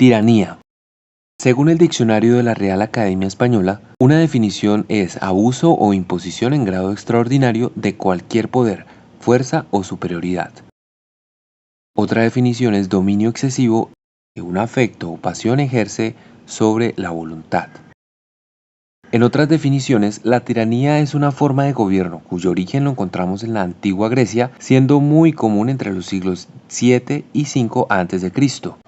Tiranía. Según el diccionario de la Real Academia Española, una definición es abuso o imposición en grado extraordinario de cualquier poder, fuerza o superioridad. Otra definición es dominio excesivo que un afecto o pasión ejerce sobre la voluntad. En otras definiciones, la tiranía es una forma de gobierno cuyo origen lo encontramos en la antigua Grecia, siendo muy común entre los siglos 7 y 5 a.C.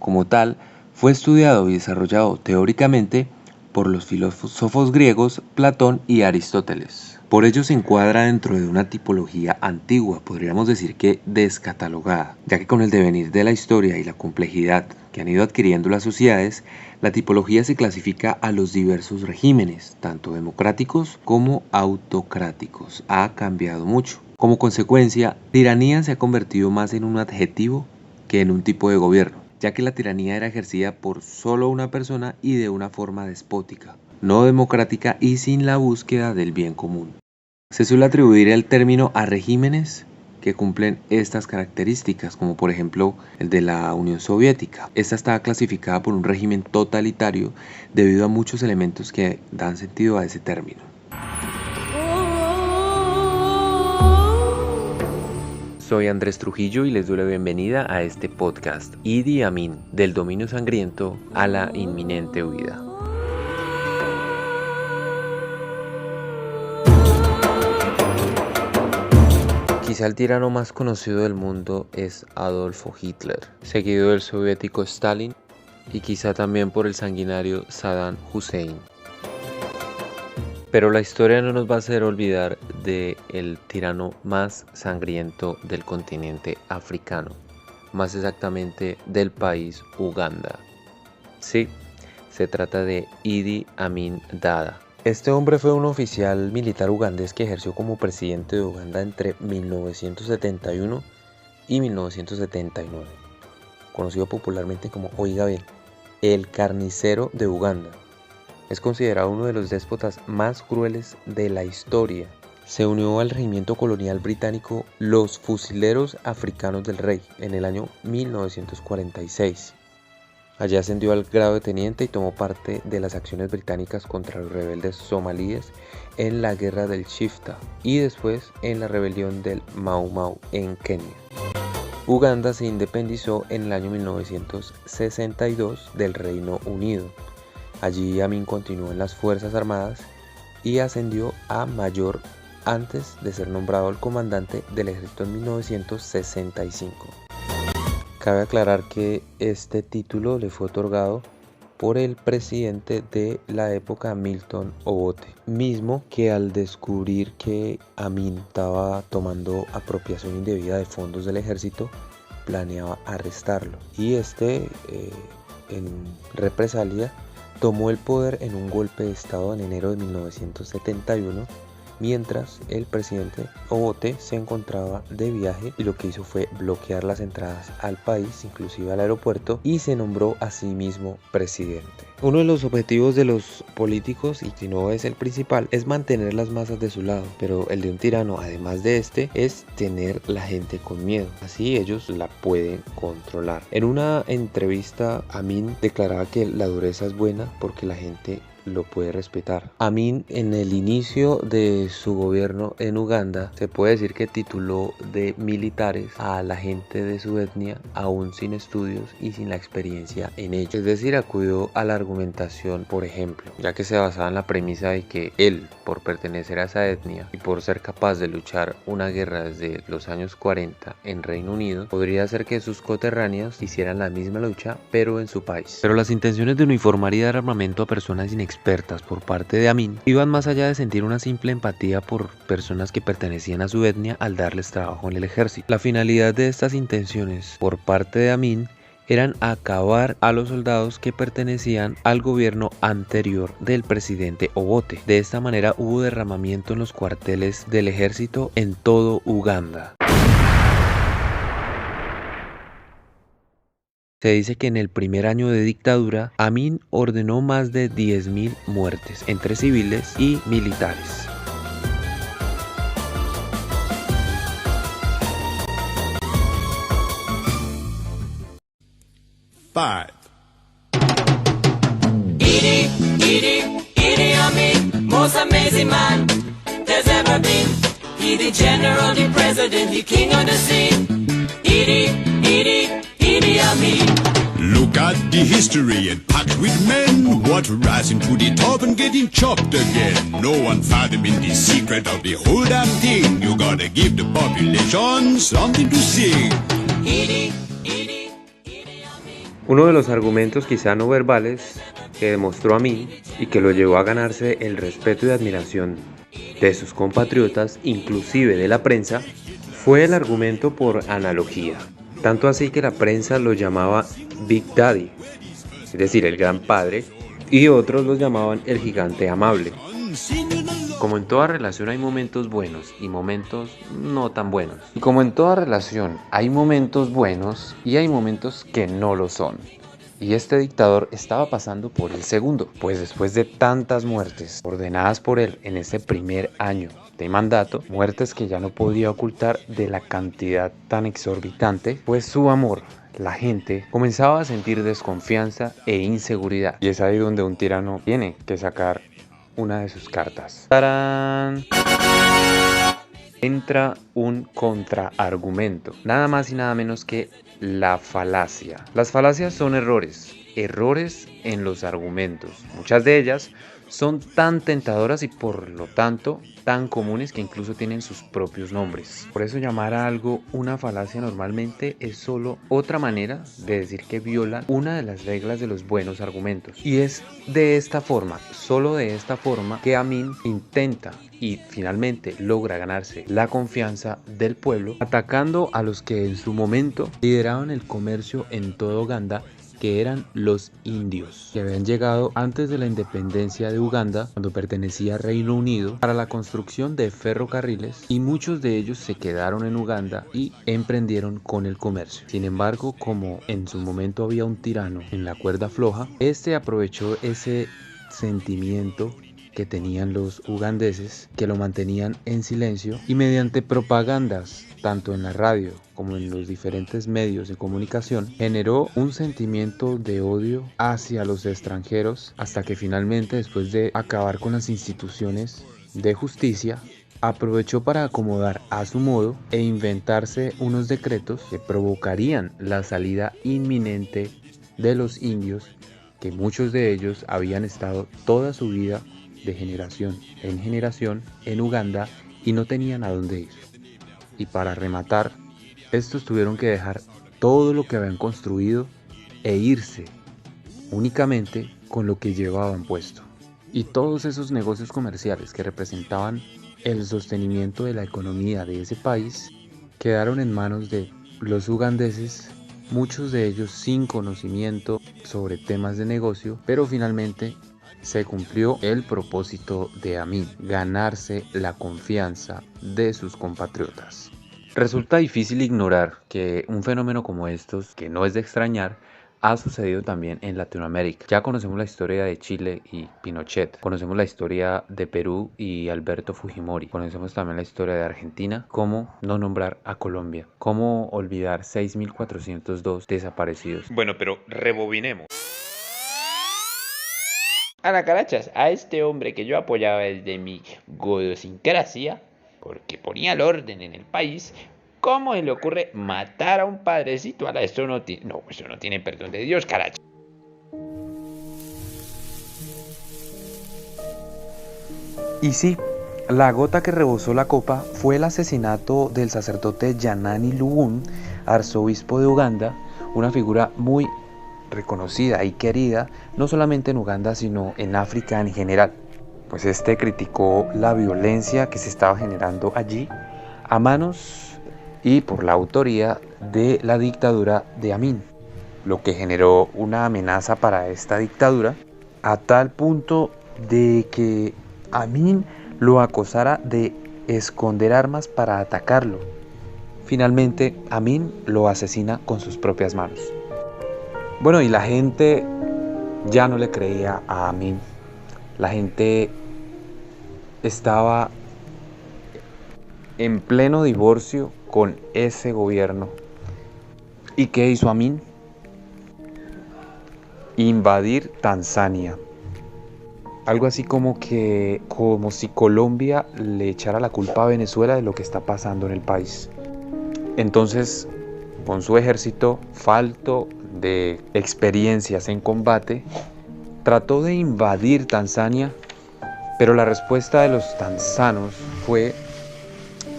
Como tal, fue estudiado y desarrollado teóricamente por los filósofos griegos Platón y Aristóteles. Por ello se encuadra dentro de una tipología antigua, podríamos decir que descatalogada, ya que con el devenir de la historia y la complejidad que han ido adquiriendo las sociedades, la tipología se clasifica a los diversos regímenes, tanto democráticos como autocráticos. Ha cambiado mucho. Como consecuencia, tiranía se ha convertido más en un adjetivo que en un tipo de gobierno, ya que la tiranía era ejercida por solo una persona y de una forma despótica, no democrática y sin la búsqueda del bien común. Se suele atribuir el término a regímenes que cumplen estas características, como por ejemplo el de la Unión Soviética. Esta estaba clasificada por un régimen totalitario debido a muchos elementos que dan sentido a ese término. Soy Andrés Trujillo y les doy la bienvenida a este podcast, Idi Amin, del dominio sangriento a la inminente huida. Quizá el tirano más conocido del mundo es Adolfo Hitler, seguido del soviético Stalin y quizá también por el sanguinario Saddam Hussein. Pero la historia no nos va a hacer olvidar del tirano más sangriento del continente africano, más exactamente del país Uganda. Sí, se trata de Idi Amin Dada. Este hombre fue un oficial militar ugandés que ejerció como presidente de Uganda entre 1971 y 1979, conocido popularmente como, oiga bien, el carnicero de Uganda. Es considerado uno de los déspotas más crueles de la historia. Se unió al regimiento colonial británico Los Fusileros Africanos del Rey en el año 1946. Allí ascendió al grado de teniente y tomó parte de las acciones británicas contra los rebeldes somalíes en la guerra del Shifta y después en la rebelión del Mau Mau en Kenia. Uganda se independizó en el año 1962 del Reino Unido. Allí Amin continuó en las Fuerzas Armadas y ascendió a mayor antes de ser nombrado el comandante del ejército en 1965. Cabe aclarar que este título le fue otorgado por el presidente de la época, Milton Obote, mismo que al descubrir que Amin estaba tomando apropiación indebida de fondos del ejército, planeaba arrestarlo. Y en represalia, tomó el poder en un golpe de estado en enero de 1971, mientras el presidente Obote se encontraba de viaje y lo que hizo fue bloquear las entradas al país, inclusive al aeropuerto, y se nombró a sí mismo presidente. Uno de los objetivos de los políticos, y si no es el principal, es mantener las masas de su lado, pero el de un tirano, además de es tener la gente con miedo, así ellos la pueden controlar. En una entrevista, Amin declaraba que la dureza es buena porque la gente lo puede respetar. Amin, en el inicio de su gobierno en Uganda, se puede decir que tituló de militares a la gente de su etnia aún sin estudios y sin la experiencia en ello. Es decir, acudió a la argumentación, por ejemplo, ya que se basaba en la premisa de que él, por pertenecer a esa etnia y por ser capaz de luchar una guerra desde los años 40 en Reino Unido, podría hacer que sus coterráneos hicieran la misma lucha, pero en su país. Pero las intenciones de uniformar y dar armamento a personas inexpertas por parte de Amin iban más allá de sentir una simple empatía por personas que pertenecían a su etnia al darles trabajo en el ejército. La finalidad de estas intenciones por parte de Amin eran acabar a los soldados que pertenecían al gobierno anterior del presidente Obote. De esta manera hubo derramamiento en los cuarteles del ejército en todo Uganda. Se dice que en el primer año de dictadura, Amin ordenó más de 10.000 muertes entre civiles y militares. Five, crazy man there's ever been. He the general, the president, the king of the scene. Idi Amin. Look at the history and packed with men. What rising to the top and getting chopped again. No one fathoming the secret of the whole damn thing. You gotta give the population something to sing. Uno de los argumentos quizá no verbales que demostró Amin y que lo llevó a ganarse el respeto y admiración de sus compatriotas, inclusive de la prensa, fue el argumento por analogía. Tanto así que la prensa lo llamaba Big Daddy, es decir, el gran padre, y otros lo llamaban el gigante amable. Como en toda relación hay momentos buenos y momentos no tan buenos. Y como en toda relación hay momentos buenos y hay momentos que no lo son. Y este dictador estaba pasando por el segundo, pues después de tantas muertes ordenadas por él en ese primer año de mandato, muertes que ya no podía ocultar de la cantidad tan exorbitante, pues su amor, la gente, comenzaba a sentir desconfianza e inseguridad. Y es ahí donde un tirano tiene que sacar una de sus cartas. ¡Tarán! Entra un contraargumento, nada más y nada menos que la falacia. Las falacias son errores en los argumentos. Muchas de ellas son tan tentadoras y por lo tanto tan comunes que incluso tienen sus propios nombres. Por eso llamar a algo una falacia normalmente es solo otra manera de decir que viola una de las reglas de los buenos argumentos. Y es de esta forma, solo de esta forma, que Amin intenta y finalmente logra ganarse la confianza del pueblo, atacando a los que en su momento lideraban el comercio en toda Uganda, que eran los indios, que habían llegado antes de la independencia de Uganda, cuando pertenecía al Reino Unido, para la construcción de ferrocarriles, y muchos de ellos se quedaron en Uganda y emprendieron con el comercio. Sin embargo, como en su momento había un tirano en la cuerda floja, este aprovechó ese sentimiento que tenían los ugandeses, que lo mantenían en silencio, y mediante propagandas, tanto en la radio como en los diferentes medios de comunicación, generó un sentimiento de odio hacia los extranjeros, hasta que finalmente, después de acabar con las instituciones de justicia, aprovechó para acomodar a su modo e inventarse unos decretos que provocarían la salida inminente de los indios, que muchos de ellos habían estado toda su vida de generación en Uganda y no tenían a dónde ir. Y para rematar, estos tuvieron que dejar todo lo que habían construido e irse únicamente con lo que llevaban puesto. Y todos esos negocios comerciales que representaban el sostenimiento de la economía de ese país quedaron en manos de los ugandeses, muchos de ellos sin conocimiento sobre temas de negocio, pero finalmente se cumplió el propósito de Amin, ganarse la confianza de sus compatriotas. Resulta difícil ignorar que un fenómeno como estos, que no es de extrañar, ha sucedido también en Latinoamérica. Ya conocemos la historia de Chile y Pinochet, conocemos la historia de Perú y Alberto Fujimori, conocemos también la historia de Argentina. ¿Cómo no nombrar a Colombia? ¿Cómo olvidar 6.402 desaparecidos? Bueno, pero rebobinemos. Ana Carachas, a este hombre que yo apoyaba desde mi idiosincrasia, porque ponía el orden en el país, ¿cómo se le ocurre matar a un padrecito? Eso no tiene perdón de Dios, Carachas. Y sí, la gota que rebosó la copa fue el asesinato del sacerdote Yanani Luwum, arzobispo de Uganda, una figura muy reconocida y querida no solamente en Uganda sino en África en general, pues este criticó la violencia que se estaba generando allí a manos y por la autoría de la dictadura de Amin, lo que generó una amenaza para esta dictadura a tal punto de que Amin lo acosara de esconder armas para atacarlo. Finalmente Amin lo asesina con sus propias manos. Bueno, y la gente ya no le creía a Amin. La gente estaba en pleno divorcio con ese gobierno. ¿Y qué hizo Amin? Invadir Tanzania. Algo así como si Colombia le echara la culpa a Venezuela de lo que está pasando en el país. Entonces, con su ejército falto de experiencias en combate, trató de invadir Tanzania, pero la respuesta de los tanzanos fue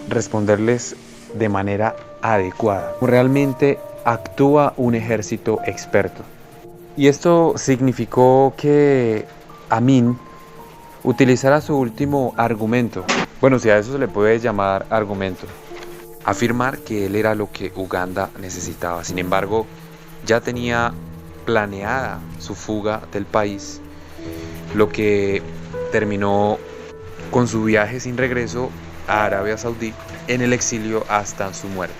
responderles de manera adecuada. Realmente actúa un ejército experto. Y esto significó que Amin utilizara su último argumento. Bueno, si a eso se le puede llamar argumento. Afirmar que él era lo que Uganda necesitaba. Sin embargo, ya tenía planeada su fuga del país, lo que terminó con su viaje sin regreso a Arabia Saudí en el exilio hasta su muerte.